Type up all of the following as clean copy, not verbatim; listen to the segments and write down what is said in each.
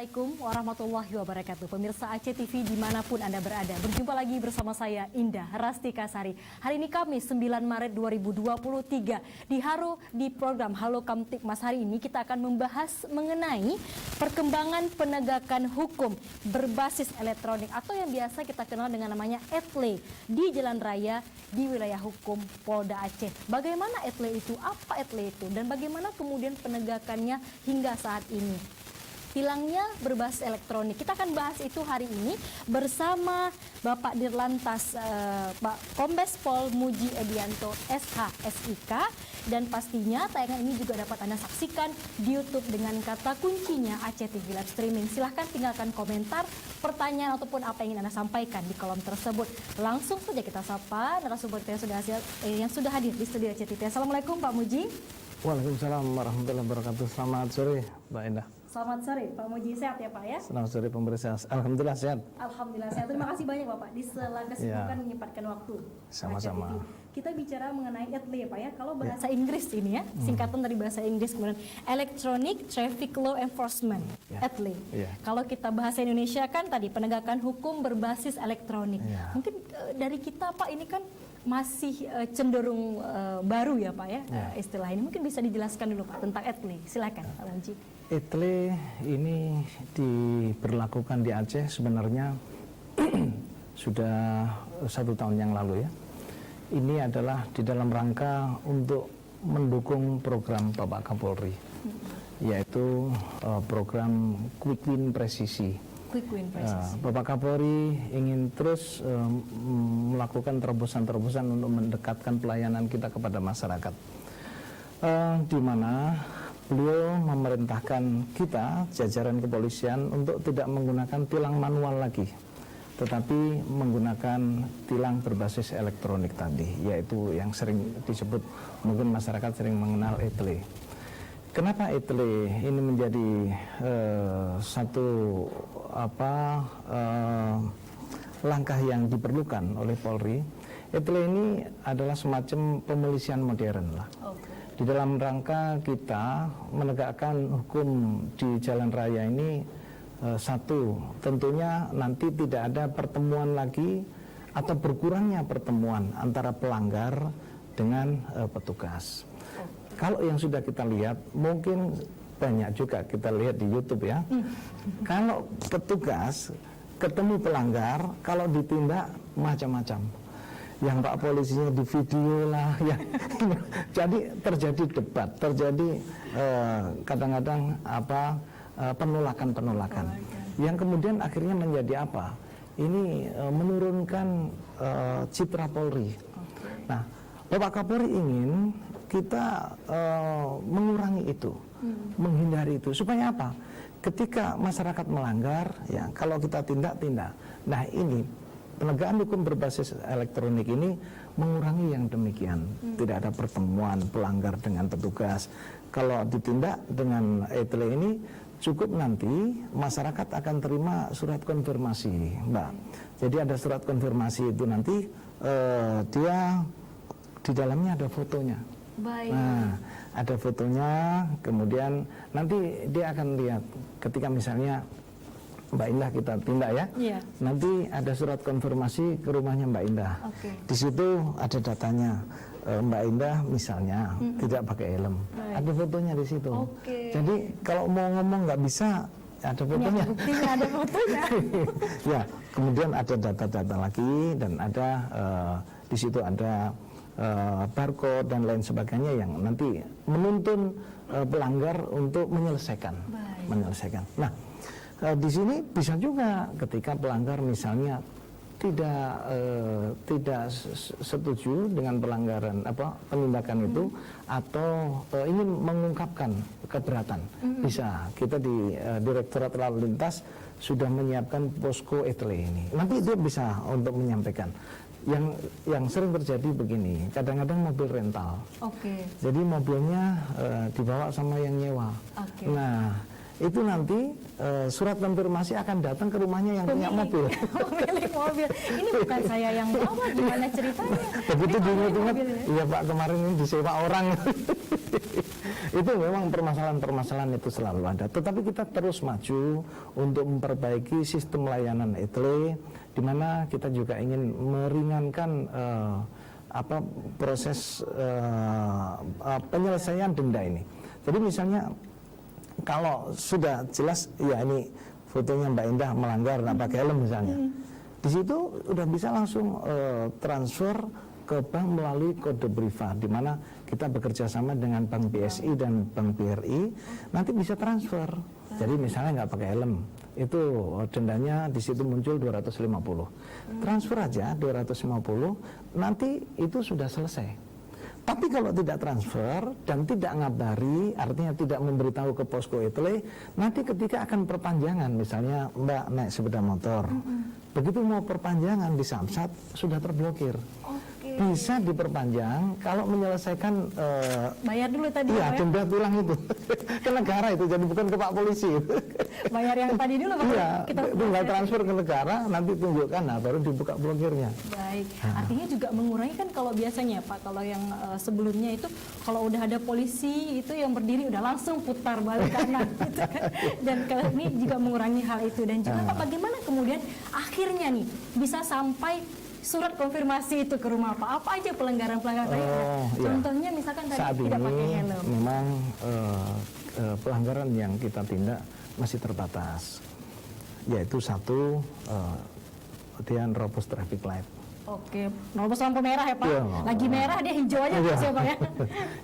Assalamualaikum warahmatullahi wabarakatuh. Pemirsa Aceh TV dimanapun Anda berada, berjumpa lagi bersama saya Indah Rastika Sari. Hari ini Kamis 9 Maret 2023 di program Halo Kamtibmas. Hari ini kita akan membahas mengenai perkembangan penegakan hukum berbasis elektronik atau yang biasa kita kenal dengan namanya ETLE di jalan raya di wilayah hukum Polda Aceh. Bagaimana ETLE itu, apa ETLE itu, dan bagaimana kemudian penegakannya hingga saat ini. Tilangnya berbasis elektronik. Kita akan bahas itu hari ini bersama Bapak Dirlantas Pak Kombes Pol Muji Edianto SH SIK, dan pastinya tayangan ini juga dapat Anda saksikan di YouTube dengan kata kuncinya Aceh TV Live Streaming. Silahkan tinggalkan komentar, pertanyaan ataupun apa yang ingin Anda sampaikan di kolom tersebut. Langsung saja kita sapa narasumber yang sudah hadir di studio Aceh TV. Assalamualaikum Pak Muji. Waalaikumsalam warahmatullahi wabarakatuh. Selamat sore Mbak Indah. Selamat sore Pak Muji, sehat ya Pak ya? Selamat sore pemirsa. Alhamdulillah sehat. Alhamdulillah sehat. Terima kasih banyak Bapak di sela kesibukan menyempatkan waktu. Sama-sama. Kita bicara mengenai ETLE ya Pak ya. Kalau bahasa Inggris ini ya, singkatan dari bahasa Inggris kemudian Electronic Traffic Law Enforcement, ETLE. Kalau kita bahasa Indonesia kan tadi penegakan hukum berbasis elektronik. Mungkin dari kita Pak ini kan masih cenderung baru ya Pak ya, istilah ini. Mungkin bisa dijelaskan dulu Pak tentang ETLE. Silakan Pak Muji. ETLE ini diberlakukan di Aceh sebenarnya sudah 1 tahun yang lalu ya. Ini adalah di dalam rangka untuk mendukung program Bapak Kapolri, yaitu program Quick Win Presisi. Bapak Kapolri ingin terus melakukan terobosan-terobosan untuk mendekatkan pelayanan kita kepada masyarakat, di mana beliau memerintahkan kita, jajaran kepolisian, untuk tidak menggunakan tilang manual lagi, tetapi menggunakan tilang berbasis elektronik tadi, yaitu yang sering disebut, mungkin masyarakat sering mengenal ETLE. Kenapa ETLE ini menjadi satu langkah yang diperlukan oleh Polri? ETLE ini adalah semacam pemolisian modern lah. Di dalam rangka kita menegakkan hukum di jalan raya ini, satu, tentunya nanti tidak ada pertemuan lagi atau berkurangnya pertemuan antara pelanggar dengan petugas. Kalau yang sudah kita lihat, mungkin banyak juga kita lihat di YouTube ya. Kalau petugas ketemu pelanggar, kalau ditindak macam-macam. Yang Pak polisinya di video lah, ya. Jadi terjadi debat, terjadi kadang-kadang penolakan-penolakan. Yang kemudian akhirnya menjadi apa? Ini menurunkan citra Polri. Nah, Bapak Kapolri ingin kita mengurangi itu, menghindari itu. Supaya apa? Ketika masyarakat melanggar, ya kalau kita tindak. Nah ini penegakan hukum berbasis elektronik ini mengurangi yang demikian. Tidak ada pertemuan pelanggar dengan petugas. Kalau ditindak dengan ETLE ini, cukup nanti masyarakat akan terima surat konfirmasi, Mbak. Jadi ada surat konfirmasi itu nanti dia di dalamnya ada fotonya. Baik. Nah, ada fotonya, kemudian nanti dia akan lihat ketika misalnya Mbak Indah kita tindak ya, nanti ada surat konfirmasi ke rumahnya Mbak Indah. Di situ ada datanya, Mbak Indah misalnya tidak pakai helm, ada fotonya di situ. Jadi kalau mau ngomong nggak bisa, ada fotonya. Ada fotonya. Ya, kemudian ada data-data lagi dan ada di situ ada barcode dan lain sebagainya yang nanti menuntun pelanggar untuk menyelesaikan. Nah, di sini bisa juga ketika pelanggar misalnya tidak setuju dengan pelanggaran penindakan itu atau ingin mengungkapkan keberatan, bisa kita di Direktorat Lalu Lintas sudah menyiapkan posko ETLE ini. Nanti dia bisa untuk menyampaikan. Yang sering terjadi begini, kadang-kadang mobil rental. Jadi mobilnya dibawa sama yang nyewa. Nah, itu nanti surat konfirmasi akan datang ke rumahnya yang punya mobil. Pemilik mobil. Ini bukan saya yang bawa, gimana ceritanya? Begitu diingat-ingat, iya Pak kemarin ini disewa orang. Itu memang permasalahan-permasalahan itu selalu ada. Tetapi kita terus maju untuk memperbaiki sistem layanan etle, di mana kita juga ingin meringankan proses penyelesaian denda ini. Jadi misalnya kalau sudah jelas ya ini fotonya Mbak Indah melanggar nggak pakai helm misalnya, di situ udah bisa langsung transfer ke bank melalui kode BRIVA, di mana kita bekerja sama dengan Bank BSI dan Bank BRI, nanti bisa transfer. Jadi misalnya nggak pakai helm, itu dendanya di situ muncul 250. Transfer aja 250, nanti itu sudah selesai. Tapi kalau tidak transfer dan tidak ngabari, artinya tidak memberitahu ke posko etle, nanti ketika akan perpanjangan, misalnya Mbak naik sepeda motor, begitu mau perpanjangan di Samsat sudah terblokir. Bisa diperpanjang kalau menyelesaikan bayar dulu tadi. Iya, denda tulang itu ke negara itu, jadi bukan ke Pak Polisi. Bayar yang tadi dulu baru Iya, kita tinggal transfer ke negara, nanti tunjukkan, nah baru dibuka blokirnya. Baik, artinya juga mengurangi kan kalau biasanya Pak, kalau yang sebelumnya itu kalau udah ada polisi itu yang berdiri udah langsung putar balik kanan gitu kan. Dan kalau ini juga mengurangi hal itu. Dan juga Pak, bagaimana kemudian akhirnya nih bisa sampai surat konfirmasi itu ke rumah Pak? Apa aja pelanggaran-pelanggaran tadi? Contohnya misalkan tadi saat tidak pakai ini helm. memang pelanggaran yang kita tindak masih terbatas, yaitu satu, dia nerobos traffic light. Oke, nerobos lampu merah ya Pak? Iya. Lagi merah dia hijau aja terus ya Pak ya?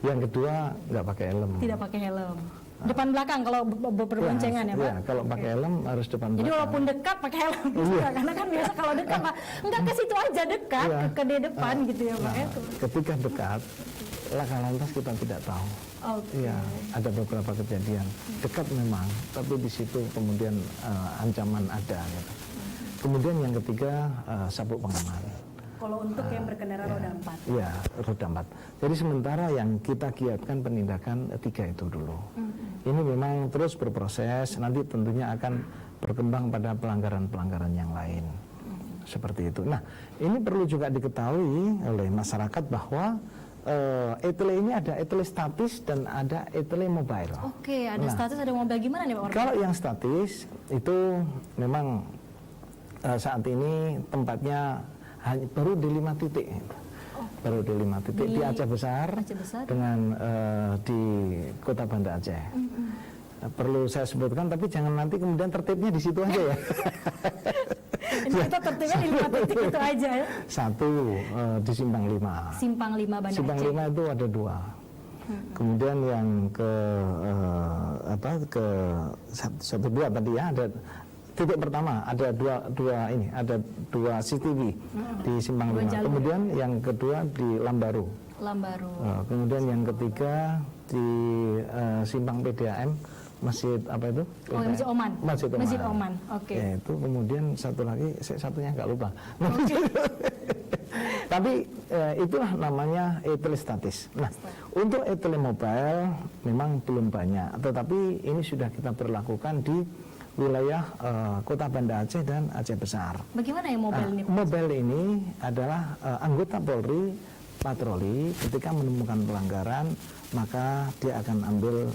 Yang kedua nggak pakai helm. Tidak pakai helm. Depan belakang kalau berboncengan ya Pak? Iya, kalau pakai helm harus depan belakang. Jadi walaupun dekat pakai helm juga, karena kan biasa kalau dekat Pak, enggak ke situ aja dekat, ke depan gitu ya Pak. Ketika dekat, laka lantas kita tidak tahu. Iya, ada beberapa kejadian dekat memang, tapi di situ kemudian ancaman ada. Gitu. Kemudian yang ketiga sabuk pengaman. Kalau untuk yang berkendara roda 4. Iya, roda 4. Jadi sementara yang kita giatkan penindakan 3 itu dulu. Ini memang terus berproses, nanti tentunya akan berkembang pada pelanggaran-pelanggaran yang lain. Seperti itu. Nah, ini perlu juga diketahui oleh masyarakat bahwa etle ini ada etle statis dan ada etle mobile. Oke, ada statis, ada mobile, gimana nih Pak? Kalau yang statis itu memang saat ini tempatnya baru di 5 titik, baru di 5 titik di Aceh Besar, dengan di Kota Banda Aceh. Perlu saya sebutkan, tapi jangan nanti kemudian tertibnya di situ aja ya. Kita tertibnya di 5 titik itu aja ya. Satu di Simpang 5. Simpang 5 Banda Simpang Aceh. 5 itu ada 2. Kemudian yang ke satu dua tadi ya, ada titik pertama ada ada dua CCTV di Simpang 5. Kemudian yang kedua di Lambaru. Kemudian yang ketiga di Simpang PDAM, Masjid apa itu? Masjid Oman. Masjid Oman. Oke. Ya, itu kemudian satu lagi, satunya nggak lupa. Tapi itulah namanya etle statis. Nah, untuk etle mobile memang belum banyak, tetapi ini sudah kita berlakukan di wilayah Kota Banda Aceh dan Aceh Besar. Bagaimana yang mobile ini? Mobile ini adalah anggota Polri patroli, ketika menemukan pelanggaran maka dia akan ambil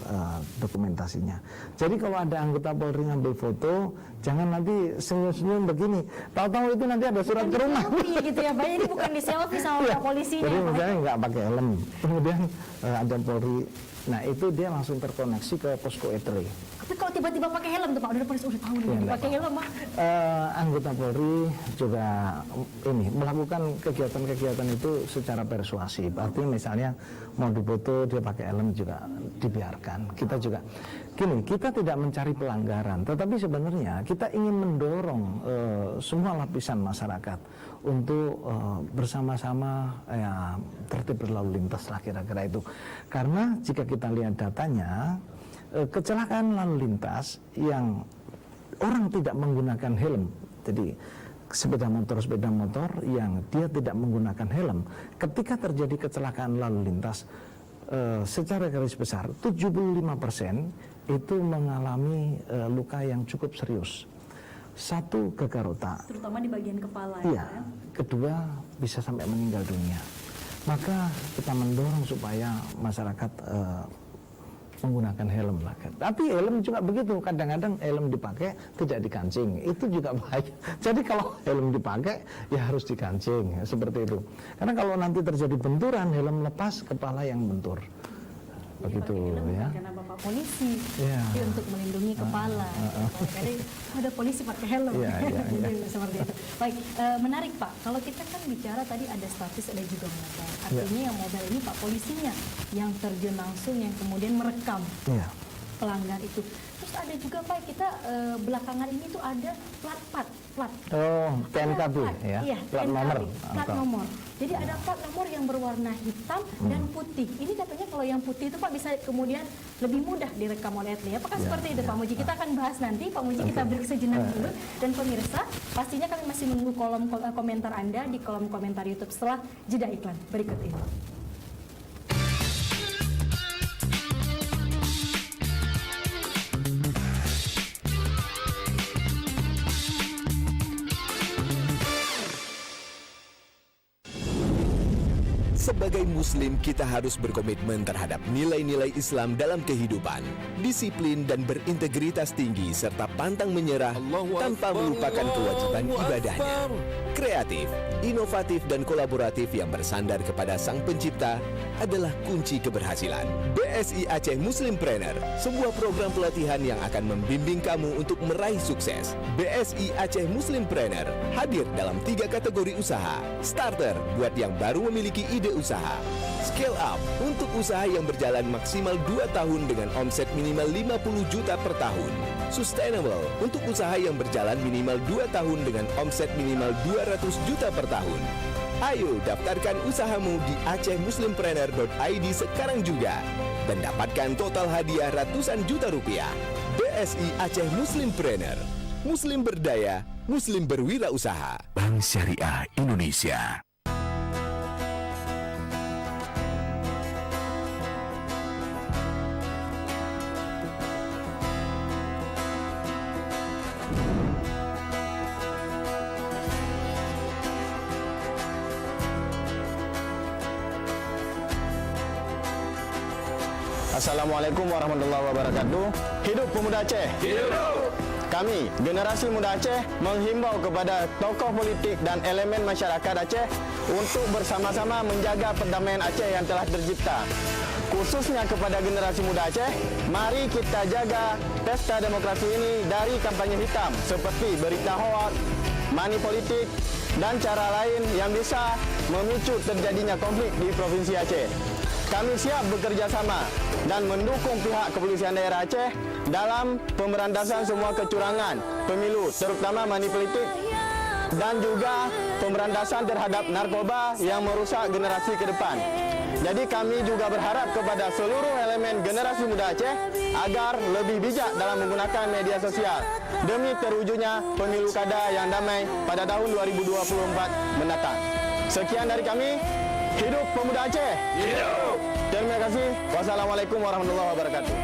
dokumentasinya. Jadi kalau ada anggota Polri ngambil foto, jangan nanti senyum-senyum begini, tahu-tahu itu nanti ada surat ke rumah. Gitu ya Pak, ini bukan di selfie sama Pak polisinya. Jadi misalnya nggak pakai helm, kemudian ada Polri, nah itu dia langsung terkoneksi ke posko etle. Tapi kalau tiba-tiba pakai helm tuh Pak, udah polisi udah tahu nih pakai helm Pak. Anggota Polri juga ini melakukan kegiatan-kegiatan itu secara persuasif. Artinya misalnya mau dipoto dia pakai helm juga dibiarkan. Kita juga gini, kita tidak mencari pelanggaran, tetapi sebenarnya kita ingin mendorong semua lapisan masyarakat untuk bersama-sama tertib berlalu lintas lah kira-kira itu. Karena jika kita lihat datanya, kecelakaan lalu lintas yang orang tidak menggunakan helm, jadi sepeda motor yang dia tidak menggunakan helm, ketika terjadi kecelakaan lalu lintas, secara garis besar 75% itu mengalami luka yang cukup serius. Satu gagal otak, Terutama di bagian kepala. iya. Ya. Kedua bisa sampai meninggal dunia. Maka kita mendorong supaya masyarakat menggunakan helm lah. Tapi helm juga begitu, kadang-kadang helm dipakai tidak dikancing, itu juga bahaya. Jadi kalau helm dipakai ya harus dikancing, seperti itu. Karena kalau nanti terjadi benturan, helm lepas, kepala yang bentur. Begitu ya. Karena Bapak polisi, Ya. jadi untuk melindungi kepala. Jadi ada polisi pakai helm. Ya, ya, ya. Jadi seperti itu. Baik, menarik Pak. Kalau kita kan bicara tadi ada status, ada juga mobile. Artinya yang mobile ini Pak polisinya yang terjun langsung, yang kemudian merekam Ya. pelanggar itu. Terus ada juga Pak, kita belakangan ini tuh ada plat. Oh, Ada PNKB ya, Iya, plat PNKB, nomor. plat nomor. Jadi ada plat nomor yang berwarna hitam dan putih. Ini katanya kalau yang putih itu Pak bisa kemudian lebih mudah direkam oleh etle. Apakah Ya, seperti itu ya. Pak Muji? Kita akan bahas nanti. Pak Muji, kita break sejenak dulu. Dan pemirsa, pastinya kami masih menunggu kolom komentar Anda di kolom komentar YouTube setelah jeda iklan berikut ini. Sebagai Muslim, kita harus berkomitmen terhadap nilai-nilai Islam dalam kehidupan, disiplin dan berintegritas tinggi, serta pantang menyerah tanpa melupakan kewajiban ibadahnya. Kreatif, inovatif, dan kolaboratif yang bersandar kepada Sang Pencipta adalah kunci keberhasilan. BSI Aceh Muslimpreneur, sebuah program pelatihan yang akan membimbing kamu untuk meraih sukses. BSI Aceh Muslimpreneur hadir dalam 3 kategori usaha. Starter buat yang baru memiliki ide usaha. Scale up untuk usaha yang berjalan maksimal 2 tahun dengan omset minimal 50 juta per tahun. Sustainable untuk usaha yang berjalan minimal 2 tahun dengan omset minimal 200 juta per tahun. Ayo daftarkan usahamu di acehmuslimpreneur.id sekarang juga dan dapatkan total hadiah ratusan juta rupiah. BSI Aceh Muslimpreneur. Muslim berdaya, Muslim berwirausaha. Bank Syariah Indonesia. Assalamualaikum warahmatullahi wabarakatuh. Hidup pemuda Aceh. Hidup. Kami, generasi muda Aceh, menghimbau kepada tokoh politik dan elemen masyarakat Aceh untuk bersama-sama menjaga perdamaian Aceh yang telah tercipta. Khususnya kepada generasi muda Aceh, mari kita jaga pesta demokrasi ini dari kampanye hitam seperti berita hoak, money politik, dan cara lain yang bisa memicu terjadinya konflik di Provinsi Aceh. Kami siap bekerja sama dan mendukung pihak kepolisian daerah Aceh dalam pemberantasan semua kecurangan pemilu, terutama money politik, dan juga pemberantasan terhadap narkoba yang merusak generasi ke depan. Jadi kami juga berharap kepada seluruh elemen generasi muda Aceh agar lebih bijak dalam menggunakan media sosial demi terwujudnya pemilu kada yang damai pada tahun 2024 mendatang. Sekian dari kami. Hidup pemuda Aceh. Hidup. Terima kasih. Wassalamualaikum warahmatullahi wabarakatuh.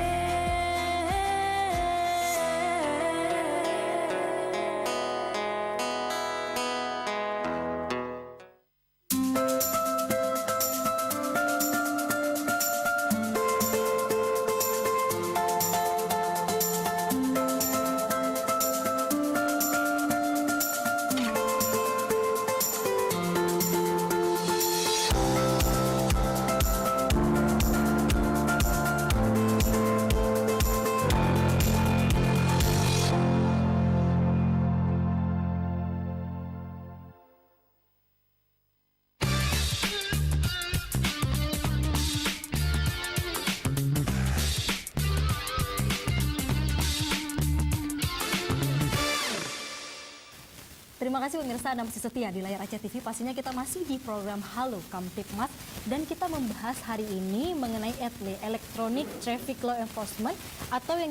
Terima kasih pemirsa, Anda masih setia di layar Aceh TV. Pastinya kita masih di program Halo Kamtipmas dan kita membahas hari ini mengenai ETLE, Electronic Traffic Law Enforcement, atau yang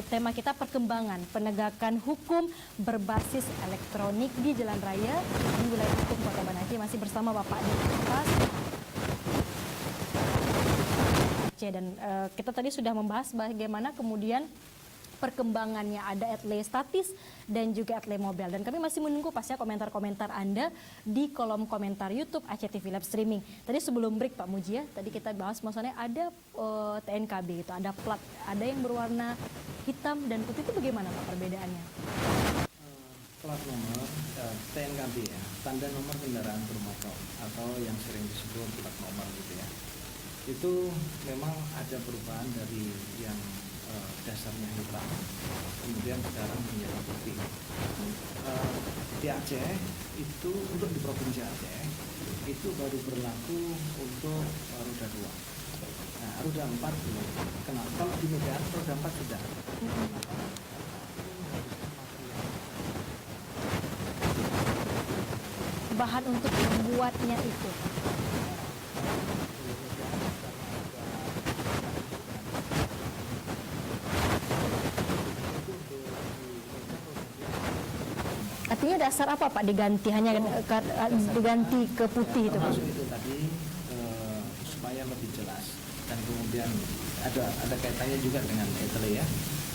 tema kita perkembangan penegakan hukum berbasis elektronik di jalan raya di wilayah hukum Kota Banda Aceh. Masih bersama Bapak Dipas. Aceh. Dan kita tadi sudah membahas bagaimana kemudian perkembangannya, ada etle statis dan juga etle mobile. Dan kami masih menunggu pastinya komentar-komentar Anda di kolom komentar YouTube Aceh TV Live Streaming. Tadi sebelum break Pak Muji ya, tadi kita bahas maksudnya ada TNKB itu, ada plat, ada yang berwarna hitam dan putih, itu bagaimana Pak perbedaannya? Plat nomor TNKB ya, tanda nomor kendaraan bermotor atau yang sering disebut plat nomor gitu ya. Itu memang ada perubahan dari yang dasarnya hitam, kemudian sekarang menjadi putih. Di Aceh itu, untuk di Provinsi Aceh itu baru berlaku untuk roda 2. Nah, roda 4 belum. Kenapa? Kalau di Medan roda 4 sudah. Bahan untuk membuatnya itu. Artinya dasar apa Pak diganti, hanya diganti ke putih itu Pak? Maksud itu tadi supaya lebih jelas, dan kemudian ada kaitannya juga dengan etle ya.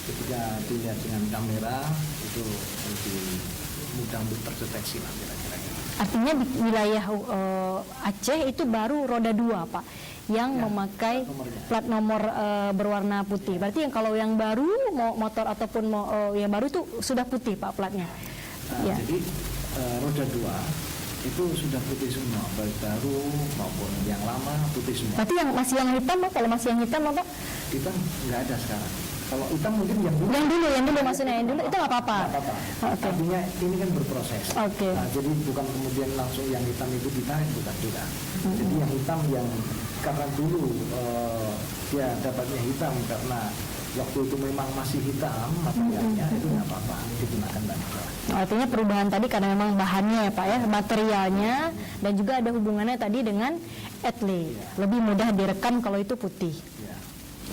Ketika dilihat dengan kamera itu lebih mudah untuk terdeteksi lah kira-kira. Artinya di wilayah Aceh itu baru roda 2 Pak yang Ya, memakai plat nomornya. plat nomor berwarna putih. Berarti yang kalau yang baru motor ataupun yang baru itu sudah putih Pak platnya. Ya. Jadi roda 2 itu sudah putih semua, baik baru maupun yang lama putih semua. Berarti yang masih yang hitam Pak, kalau masih yang hitam Pak? Hitam nggak ada sekarang. Kalau hitam mungkin yang dulu. Yang dulu maksudnya, yang dulu itu nggak apa-apa. Nggak apa-apa. Oke. Artinya ini kan berproses. Oke. Nah, jadi bukan kemudian langsung yang hitam itu ditarik, bukan juga. Jadi yang hitam yang karena dulu dia dapatnya hitam karena waktu itu memang masih hitam materialnya, itu nggak apa-apa, digunakan dan Artinya perubahan tadi karena memang bahannya ya Pak ya, materialnya, dan juga ada hubungannya tadi dengan etle. Lebih mudah direkam kalau itu putih. ya.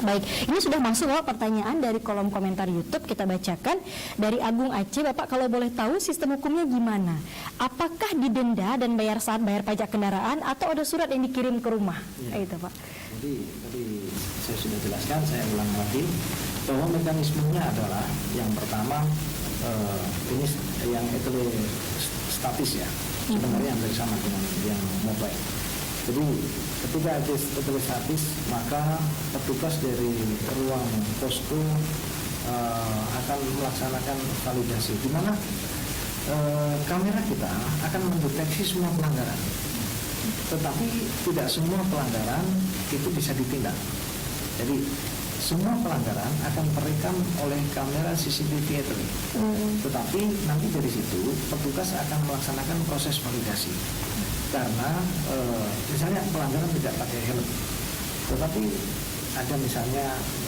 Baik, ini sudah masuk Bapak pertanyaan dari kolom komentar YouTube, kita bacakan. Dari Agung Aceh, Bapak kalau boleh tahu sistem hukumnya gimana? Apakah didenda dan bayar saat bayar pajak kendaraan atau ada surat yang dikirim ke rumah? Ya. Itu Pak. Jadi tadi saya sudah jelaskan, saya ulang lagi bahwa mekanismenya adalah yang pertama ini yang etle statis ya, sebenarnya hampir sama dengan yang mobile. Jadi ketika etle statis, maka petugas dari ruang posko akan melaksanakan validasi, di mana kamera kita akan mendeteksi semua pelanggaran. Tetapi tidak semua pelanggaran itu bisa ditindak. Jadi semua pelanggaran akan terekam oleh kamera CCTV etle. Tetapi nanti dari situ petugas akan melaksanakan proses validasi. Karena misalnya pelanggaran tidak pakai helm, tetapi ada misalnya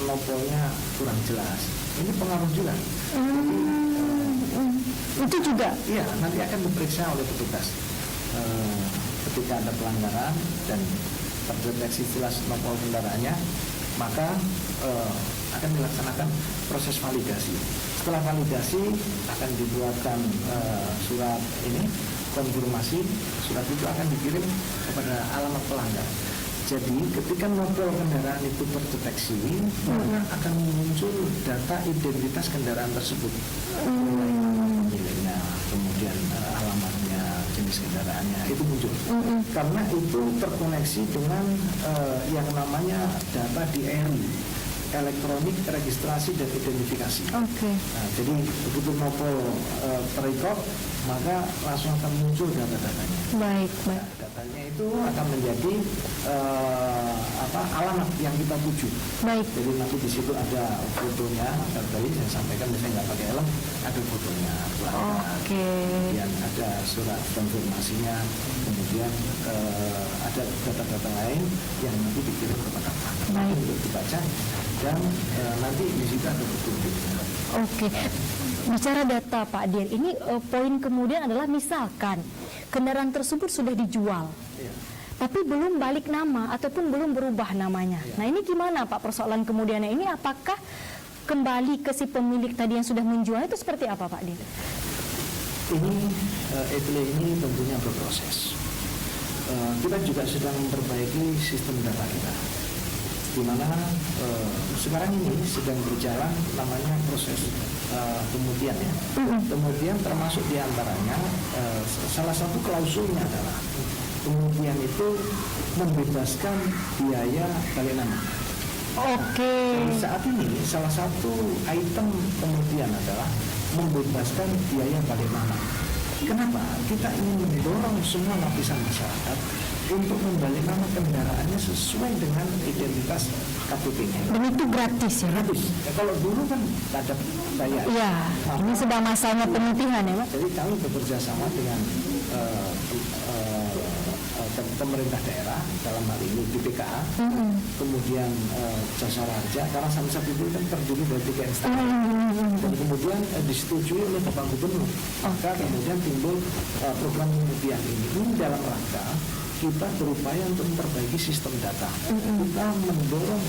logonya kurang jelas, ini pengaruh juga. Itu juga? Iya, nanti akan diperiksa oleh petugas. Ketika ada pelanggaran dan terdeteksi jelas nomor kendaraannya, maka akan dilaksanakan proses validasi. Setelah validasi akan dibuatkan surat ini konfirmasi. Surat itu akan dikirim kepada alamat pelanggar. Jadi ketika nomor kendaraan itu terdeteksi, maka akan muncul data identitas kendaraan tersebut. Miliknya, kemudian alamatnya, jenis kendaraannya itu muncul. Karena itu terkoneksi dengan yang namanya data di ERI, elektronik registrasi dan identifikasi. Nah, jadi begitu nopol terikot, maka langsung akan muncul data-datanya. Baik. Nah, datanya itu akan menjadi alamat yang kita tuju. Baik. Jadi nanti di situ ada fotonya, tadi saya sampaikan misalnya nggak pakai helm, ada fotonya, kemudian ada surat konfirmasinya, kemudian ada data-data lain yang nanti dikirim kepada pelanggar untuk dibaca, dan nanti di situ ada petunjuk. Oke. Bicara data Pak Dir, ini poin kemudian adalah misalkan kendaraan tersebut sudah dijual, tapi belum balik nama ataupun belum berubah namanya. Nah ini gimana Pak persoalan kemudiannya ini? Apakah kembali ke si pemilik tadi yang sudah menjual itu seperti apa Pak Dir? Ini etle ini tentunya berproses. Kita juga sedang memperbaiki sistem data kita. di mana sekarang ini sedang berjalan namanya proses pemutihan ya. Kemudian termasuk diantaranya salah satu klausulnya adalah pemutihan itu membebaskan biaya balik nama. Oke. Saat ini salah satu item pemutihan adalah membebaskan biaya balik nama. Kenapa? Kita ingin mendorong semua lapisan masyarakat untuk membalik nama kendaraannya sesuai dengan identitas KTP-nya. Dan itu gratis ya? Gratis. Ya, kalau dulu kan ada bayar. Iya, ini sedang masanya pemutihan ya Pak? Jadi kami bekerja sama dengan pemerintah daerah, dalam hal ini BPKA, kemudian Jasa Raja, karena samsat itu kan terdiri dari 3 instansi, dan kemudian disetujui oleh Bapak Gubernur. Maka kemudian timbul program pemutihan ini dalam rangka kita berupaya untuk memperbaiki sistem data. Kita mendorong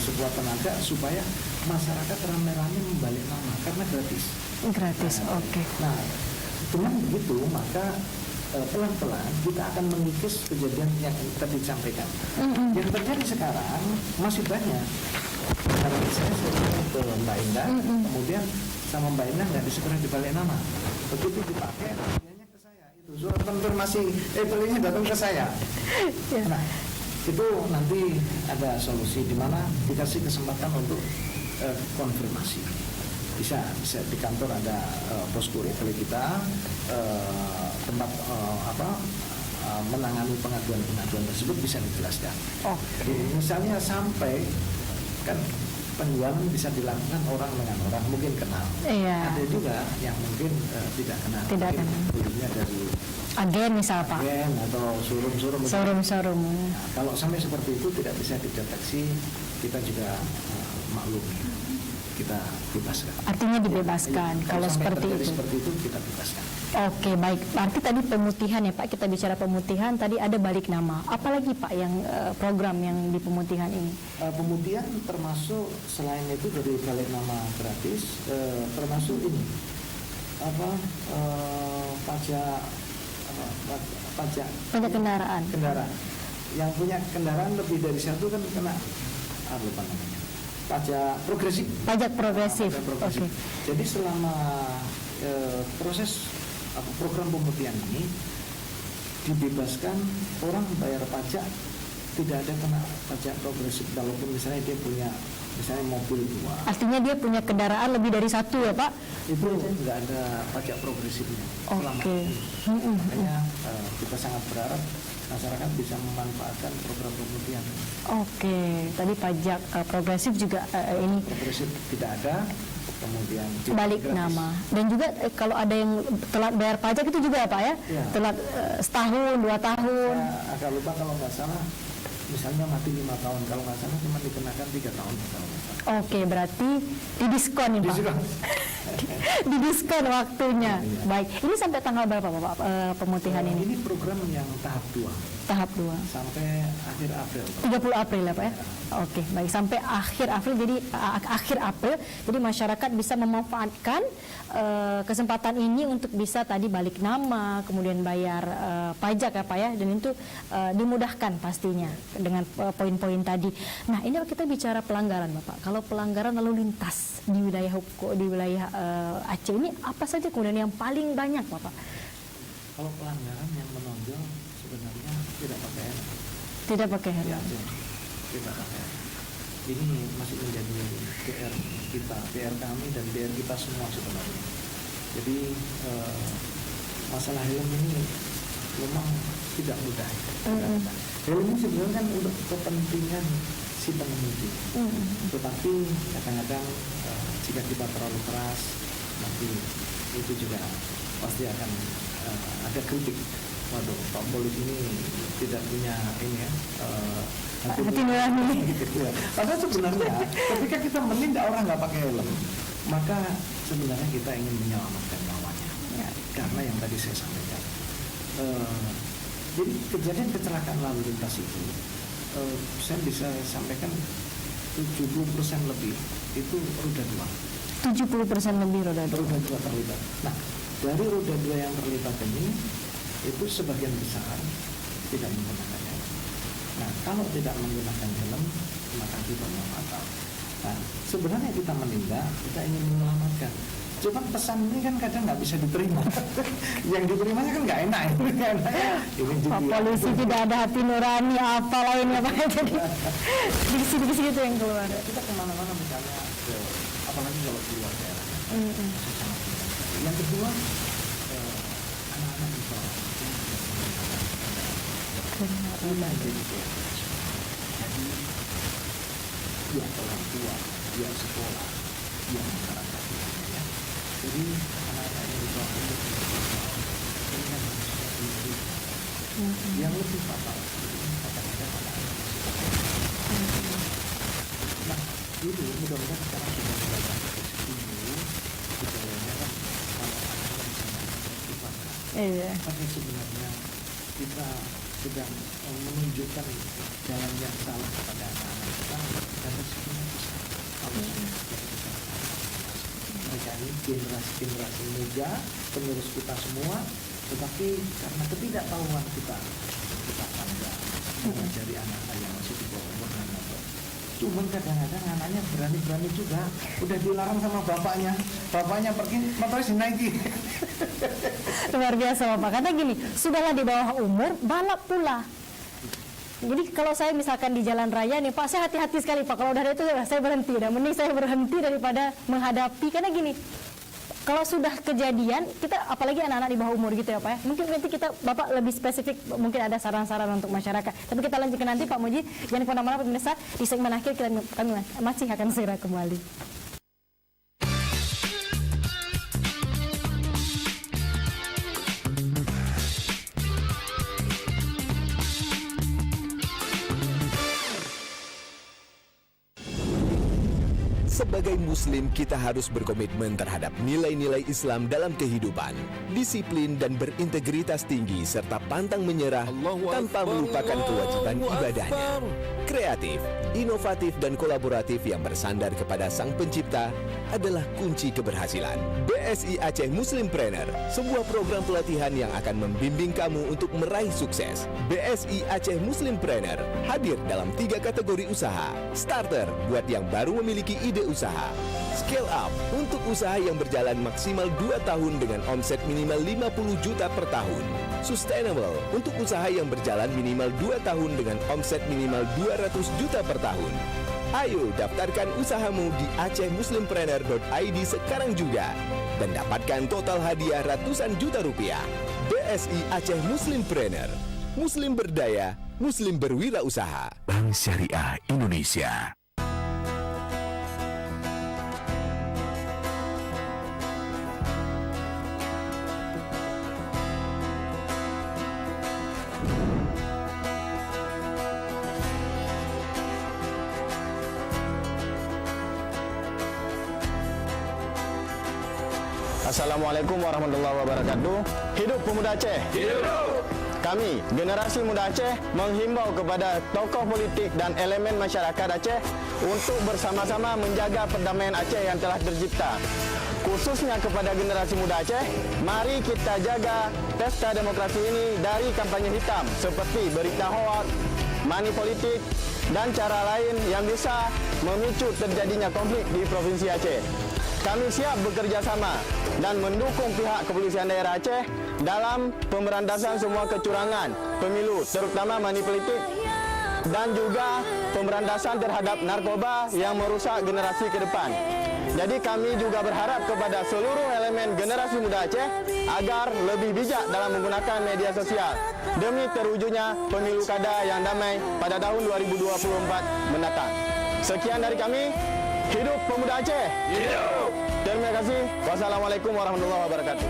sebuah tenaga supaya masyarakat ramai-ramai membalik nama karena gratis. Gratis, oke. Nah, dengan begitu maka pelan-pelan kita akan mengikis kejadian yang tadi disampaikan. Yang terjadi sekarang masih banyak. Karena saya ke Mbak Indah, kemudian sama Mbak Indah nggak segera dibalik nama. Begitu dipakai, akhirnya ke saya. Itu surat konfirmasi, belinya datang ke saya. Nah, itu nanti ada solusi di mana dikasih kesempatan untuk konfirmasi. Bisa di kantor ada posko retele kita, tempat menangani pengaduan tersebut bisa dijelaskan. Jadi misalnya sampai kan penjualan bisa dilakukan orang dengan orang mungkin kenal. Iya. Ada juga yang mungkin tidak kenal. Tidak mungkin kenal. belinya dari Agen misal Pak? agen atau showroom. Showroom. Nah, kalau sampai seperti itu tidak bisa dideteksi, kita juga maklum. Kita bebaskan. Artinya dibebaskan kalau seperti itu. Seperti itu kita bebaskan. Oke, baik. Berarti tadi pemutihan ya Pak, kita bicara pemutihan, tadi ada balik nama. Apalagi Pak yang program yang di pemutihan ini? Pemutihan termasuk selain itu dari balik nama gratis, termasuk ini pajak kendaraan. Yang punya kendaraan lebih dari satu kan kena lupa namanya. Pajak progresif. Oke. Jadi selama proses program pemutihan ini dibebaskan orang bayar pajak, tidak ada kena pajak progresif walaupun misalnya dia punya misalnya mobil 2. Artinya dia punya kendaraan lebih dari satu ya Pak? Itu tidak ada pajak progresifnya. Oke. Makanya kita sangat berharap masyarakat bisa memanfaatkan program pemutihan. Oke, tadi pajak progresif juga ini Progresif tidak ada, kemudian balik gratis. nama. Dan juga kalau ada yang telat bayar pajak itu juga ya Pak ya? Ya. Telat setahun, 2 tahun. Saya agak lupa kalau nggak salah, misalnya mati 5 tahun, kalau nggak salah cuma dikenakan 3 tahun. Kalau nggak salah. Oke, berarti didiskon nih Pak? Diskon. Didiskon waktunya. Baik, ini sampai tanggal berapa Pak pemutihan ini? Ini program yang tahap 2 Tahap 2. sampai akhir April. 30 April ya Pak ya? Oke, baik, sampai akhir April. Jadi akhir April, jadi masyarakat bisa memanfaatkan kesempatan ini untuk bisa tadi balik nama, kemudian bayar pajak ya Pak ya, dan itu dimudahkan pastinya dengan poin-poin tadi. Nah, ini kalau kita bicara pelanggaran Bapak, kalau pelanggaran lalu lintas di wilayah hukum, di wilayah Aceh ini apa saja kemudian yang paling banyak Bapak? Kalau pelanggaran yang menonjol sebenarnya tidak pakai helm. Tidak pakai helm. Ya, tidak pakai helm. Ini masih menjadi PR kita, PR kami dan PR kita semua sebenarnya. Jadi masalah helm ini memang tidak mudah. Helm ini sebenarnya kan untuk kepentingan si pengemudi. Tetapi kadang-kadang jika kita terlalu keras, nanti itu juga pasti akan ada kritik. Waduh, Pak Polisi ini tidak punya ini ya. Hati nurani. Padahal sebenarnya ketika kita menindak orang nggak pakai helm, maka sebenarnya kita ingin menyelamatkan nyawanya. Ya, karena yang tadi saya sampaikan. Jadi kejadian kecelakaan lalu lintas itu, saya bisa sampaikan 70% lebih itu roda 2. 70% lebih roda 2. Roda 2 terlibat. Nah, dari roda 2 yang terlibat ini, itu sebagian besar tidak menggunakan helm. Nah, kalau tidak menggunakan helm, maka kita fatal. Nah, sebenarnya kita menindak, kita ingin menyelamatkan. Cuman pesan ini kan kadang nggak bisa diterima. Yang diterimanya kan nggak enak. Ini Pak Polisi tidak ada hati nurani, apa lainnya Pak. Jadi dikisi-dikisi gitu yang keluar. Kita kemana-mana misalnya, apalagi kalau di luar daerah. Yang kedua, anak-anak di bawah. Jadi, ya orang tua, ya sekolah, ya masyarakat. Jadi anak-anak yang di bawah umur ini kan yang lebih fatal kadang-kadang anak-anak. Nah, ini mudah-mudahan sekarang sudah mulai gejalanya kan kalau anak-anak bisa melakukan tapi sebenarnya kita sedang menunjukkan jalan yang salah kepada anak-anak kita dan resikonya besar kalau mereka ini generasi muda, penerus kita semua, tetapi karena ketidaktahuan kita panggah mengajari anak-anak yang masih di bawah umur dan motor. Cuman kadang-kadang anaknya berani-berani juga, udah dilarang sama bapaknya pergi, motornya dinaiki. Luar biasa Bapak, karena gini, sudahlah di bawah umur, balap pula. Jadi kalau saya misalkan di jalan raya nih Pak, saya hati-hati sekali Pak, kalau udah ada itu saya berhenti, dan mending saya berhenti daripada menghadapi, karena gini, kalau sudah kejadian, kita apalagi anak-anak di bawah umur gitu ya Pak ya, mungkin nanti kita Bapak lebih spesifik, mungkin ada saran-saran untuk masyarakat, tapi kita lanjutkan nanti Pak Muji, jangan kemana-mana pemirsa, di segmen akhir kami masih akan segera kembali. Sebagai Muslim, kita harus berkomitmen terhadap nilai-nilai Islam dalam kehidupan, disiplin dan berintegritas tinggi, serta pantang menyerah tanpa melupakan kewajiban ibadahnya. Kreatif, inovatif, dan kolaboratif yang bersandar kepada Sang Pencipta adalah kunci keberhasilan. BSI Aceh Muslimpreneur, sebuah program pelatihan yang akan membimbing kamu untuk meraih sukses. BSI Aceh Muslimpreneur hadir dalam 3 kategori usaha. Starter buat yang baru memiliki ide usaha. Scale up untuk usaha yang berjalan maksimal 2 tahun dengan omset minimal 50 juta per tahun. Sustainable untuk usaha yang berjalan minimal 2 tahun dengan omset minimal 200 juta per tahun. Ayo daftarkan usahamu di acehmuslimpreneur.id sekarang juga dan dapatkan total hadiah ratusan juta rupiah. BSI Aceh Muslimpreneur. Muslim berdaya, Muslim berwirausaha. Bank Syariah Indonesia. Assalamualaikum warahmatullahi wabarakatuh. Hidup Pemuda Aceh. Hidup. Kami, generasi muda Aceh, menghimbau kepada tokoh politik dan elemen masyarakat Aceh untuk bersama-sama menjaga perdamaian Aceh yang telah tercipta. Khususnya kepada generasi muda Aceh, mari kita jaga pesta demokrasi ini dari kampanye hitam seperti berita hoaks, money politik, dan cara lain yang bisa memicu terjadinya konflik di Provinsi Aceh. Kami siap bekerja sama dan mendukung pihak kepolisian daerah Aceh dalam pemberantasan semua kecurangan pemilu, terutama money politik, dan juga pemberantasan terhadap narkoba yang merusak generasi ke depan. Jadi kami juga berharap kepada seluruh elemen generasi muda Aceh agar lebih bijak dalam menggunakan media sosial demi terwujudnya pemilu kada yang damai pada tahun 2024 mendatang. Sekian dari kami. Hidup Pemuda Aceh. Hidup. Terima kasih. Wassalamualaikum warahmatullahi wabarakatuh.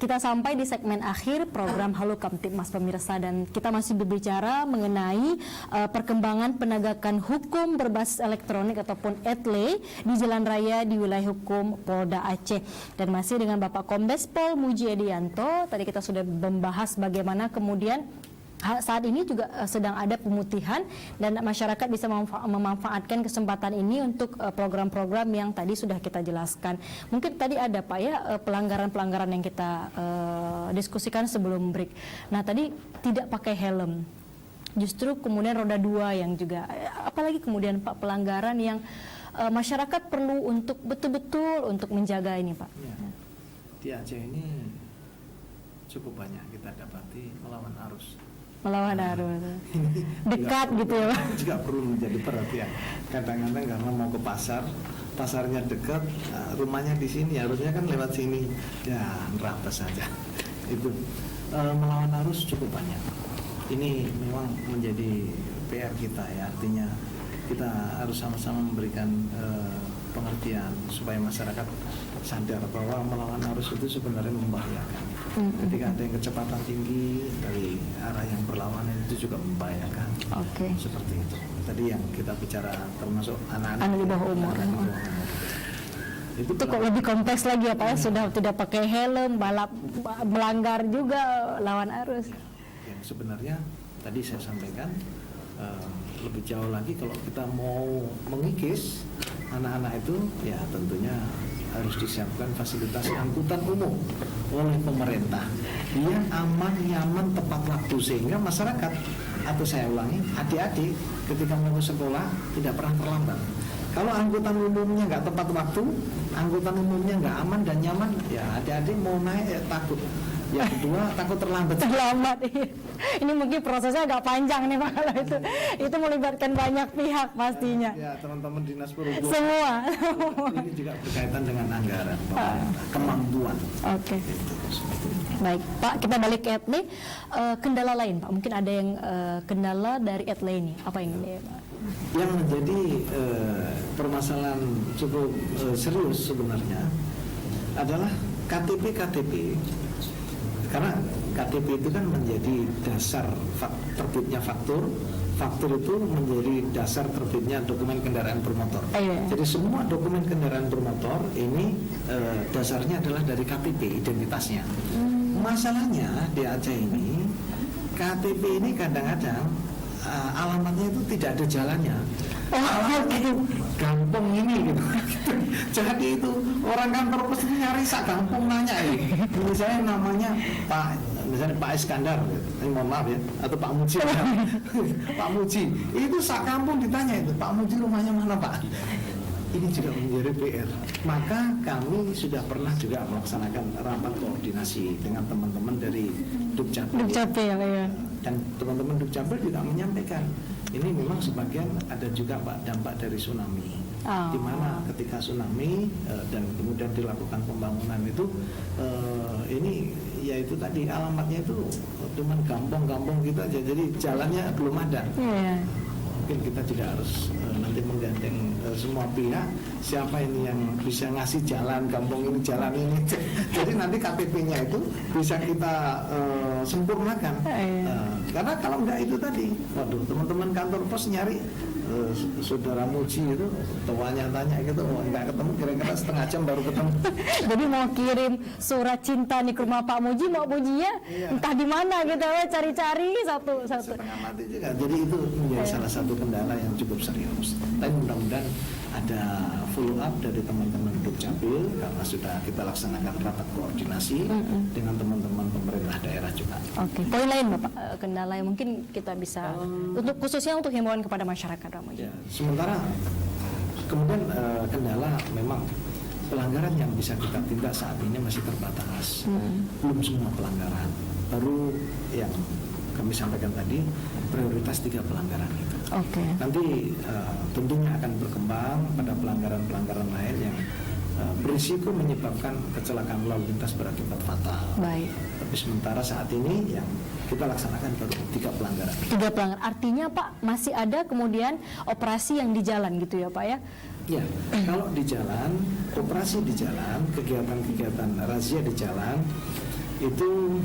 kita sampai di segmen akhir program Halo Kamtibmas pemirsa, dan kita masih berbicara mengenai perkembangan penegakan hukum berbasis elektronik ataupun ETLE di jalan raya di wilayah hukum Polda Aceh, dan masih dengan Bapak Kombes Pol Muji Edianto. Tadi kita sudah membahas bagaimana kemudian saat ini juga sedang ada pemutihan dan masyarakat bisa memanfaatkan kesempatan ini untuk program-program yang tadi sudah kita jelaskan. Mungkin tadi ada Pak ya pelanggaran-pelanggaran yang kita diskusikan sebelum break. Nah tadi tidak pakai helm, justru kemudian roda 2 yang juga, apalagi kemudian Pak pelanggaran yang masyarakat perlu untuk betul-betul untuk menjaga ini Pak. Ya. Di Aceh ini cukup banyak kita dapati melawan arus. Melawan arus. Dekat gitu ya Pak. Juga perlu menjadi perhatian. Kadang-kadang karena mau ke pasar, pasarnya dekat, rumahnya di sini, harusnya kan lewat sini. Ya, nerabas saja. Itu melawan arus cukup banyak. Ini memang menjadi PR kita ya, artinya kita harus sama-sama memberikan pengertian supaya masyarakat sadar bahwa melawan arus itu sebenarnya membahayakan. Ketika ada yang kecepatan tinggi dari arah yang berlawanan itu juga membahayakan. Seperti itu. Tadi yang kita bicara termasuk anak-anak di bawah umur. Itu kok lebih kompleks lagi ya Pak ya, sudah tidak pakai helm, balap, melanggar juga lawan arus. Yang sebenarnya tadi saya sampaikan lebih jauh lagi kalau kita mau mengikis anak-anak itu ya tentunya harus disiapkan fasilitas angkutan umum oleh pemerintah yang aman, nyaman, tepat waktu sehingga masyarakat, atau saya ulangi, adik-adik ketika mau ke sekolah tidak pernah terlambat. Kalau angkutan umumnya nggak tepat waktu, angkutan umumnya nggak aman dan nyaman, ya adik-adik mau naik ya takut. Yang kedua takut terlambat. Terlambat, iya. Ini mungkin prosesnya agak panjang nih Pak kalau itu melibatkan banyak pihak pastinya. Ya teman-teman dinas perhubungan. Semua. Ini juga berkaitan dengan anggaran, kemampuan. Oke. Baik Pak, kita balik ke ETLE. Kendala lain Pak, mungkin ada yang kendala dari ETLE ini. Apa yang ini Pak? Yang menjadi permasalahan cukup serius sebenarnya adalah KTP. Karena KTP itu kan menjadi dasar terbitnya faktur itu menjadi dasar terbitnya dokumen kendaraan bermotor. Jadi semua dokumen kendaraan bermotor ini dasarnya adalah dari KTP identitasnya. Masalahnya di Aceh ini KTP ini kadang-kadang alamatnya itu tidak ada jalannya. Gampang ini gitu. Jadi itu orang kantor pos itu nyari sak gampang nanya ini. Misalnya namanya Pak Iskandar, mohon maaf ya, atau Pak Muji. Pak Muji, itu sak kampung ditanya itu, Pak Muji rumahnya mana Pak? Ini juga menjadi PR. Maka kami sudah pernah juga melaksanakan rapat koordinasi dengan teman-teman dari Dukcapil. Ya. Dan teman-teman Dukcapil juga menyampaikan ini memang sebagian ada juga Pak dampak dari tsunami. Di mana ketika tsunami dan kemudian dilakukan pembangunan itu ini yaitu tadi alamatnya itu cuman gampang-gampang gitu aja. Jadi jalannya belum ada. Mungkin kita juga harus nanti menggandeng semua pihak, siapa ini yang bisa ngasih jalan kampung ini, jalan ini. Jadi nanti KTP-nya itu bisa kita sempurnakan. Karena kalau enggak itu tadi, waduh teman-teman kantor pos nyari saudara Muji itu, tuanya tanya gitu, enggak ketemu, kira-kira setengah jam baru ketemu. Jadi mau kirim surat cinta nih ke rumah Pak Muji, mau Mujinya entah di mana gitu, cari-cari satu. Setengah mati juga. Jadi itu menjadi salah satu kendala yang cukup serius. Tapi mudah-mudahan ada follow up dari teman-teman Dukcapil karena sudah kita laksanakan rapat koordinasi dengan teman-teman pemerintah daerah juga. Poin lain Bapak, kendala yang mungkin kita bisa untuk khususnya untuk himbauan kepada masyarakat Pak Muji. Ya, sementara kemudian kendala memang pelanggaran yang bisa kita tindak saat ini masih terbatas. Belum semua pelanggaran. Baru yang kami sampaikan tadi prioritas 3 pelanggaran itu. Nanti tentunya akan berkembang pada pelanggaran-pelanggaran lain yang berisiko menyebabkan kecelakaan lalu lintas berakibat fatal. Tapi sementara saat ini yang kita laksanakan baru 3 pelanggaran. 3 pelanggaran. Artinya Pak masih ada kemudian operasi yang di jalan gitu ya Pak ya? Ya, kalau di jalan, operasi di jalan, kegiatan-kegiatan razia di jalan, itu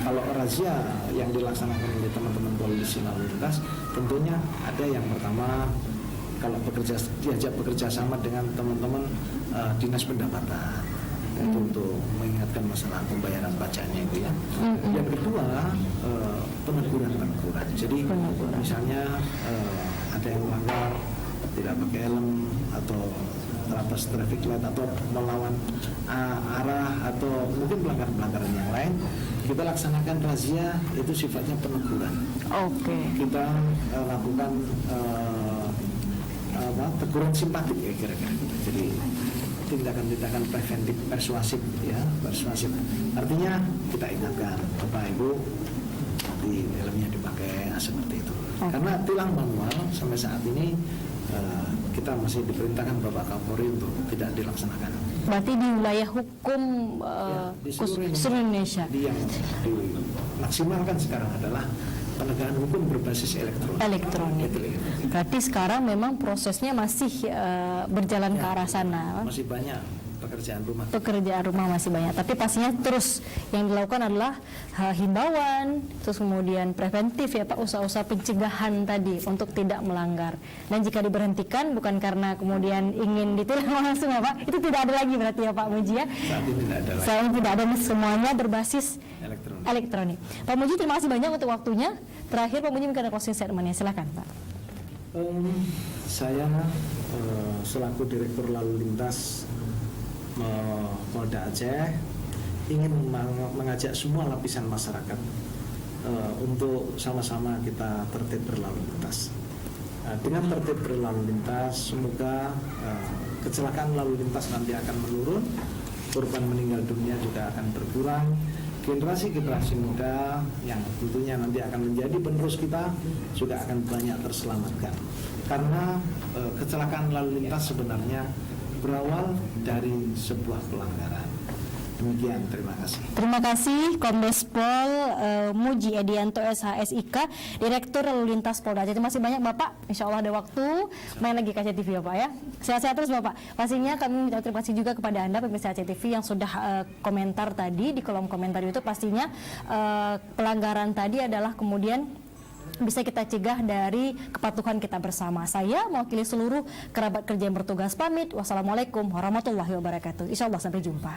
kalau razia yang dilaksanakan oleh teman-teman polisi lalu lintas, tentunya ada yang pertama kalau diajak bekerja sama dengan teman-teman dinas pendapatan, itu untuk mengingatkan masalah pembayaran pajaknya itu ya. Yang kedua peneguran. Jadi misalnya ada yang melanggar tidak pakai helm atau terabas traffic light atau melawan arah atau mungkin pelanggaran yang lain, kita laksanakan razia itu sifatnya peneguran. Kita lakukan teguran simpatik ya kira-kira. Jadi tindakan-tindakan preventif persuasif ya, artinya kita ingatkan Bapak Ibu di helmnya dipakai seperti itu. Karena tilang manual sampai saat ini kita masih diperintahkan Bapak Kapolri untuk tidak dilaksanakan. Berarti di wilayah hukum di seluruh Indonesia. Yang dimaksimalkan sekarang adalah penegakan hukum berbasis elektronik. Berarti sekarang memang prosesnya masih berjalan ke arah sana. Masih banyak pekerjaan rumah masih banyak, tapi pastinya terus yang dilakukan adalah himbauan, terus kemudian preventif ya Pak, usaha-usaha pencegahan tadi untuk tidak melanggar. Dan jika diberhentikan bukan karena kemudian ingin ditilang langsung ya Pak, itu tidak ada lagi berarti ya Pak Muji ya. Saat ini tidak ada, semuanya berbasis elektronik. Pak Muji, terima kasih banyak untuk waktunya. Terakhir Pak Muji mungkin ada closing statement-nya, silakan Pak. Saya selaku Direktur Lalu Lintas Polda Aceh ingin mengajak semua lapisan masyarakat untuk sama-sama kita tertib berlalu lintas. Dengan tertib berlalu lintas, semoga kecelakaan lalu lintas nanti akan menurun, korban meninggal dunia juga akan berkurang. Generasi muda yang tentunya nanti akan menjadi penerus kita juga akan banyak terselamatkan. Karena kecelakaan lalu lintas sebenarnya berawal dari sebuah pelanggaran. Demikian, terima kasih. Terima kasih Kombes Pol Muji Edianto SHSIK, Direktur Lalu Lintas Polda Aceh. Terima kasih banyak Bapak. Insya Allah ada waktu main lagi ke Aceh TV ya Pak ya. Sehat-sehat terus Bapak. Pastinya kami terima kasih juga kepada Anda pemirsa Aceh TV yang sudah komentar tadi di kolom komentar YouTube. Pastinya pelanggaran tadi adalah kemudian bisa kita cegah dari kepatuhan kita bersama. Saya mewakili seluruh kerabat kerja yang bertugas pamit. Wassalamualaikum warahmatullahi wabarakatuh. Insya Allah sampai jumpa.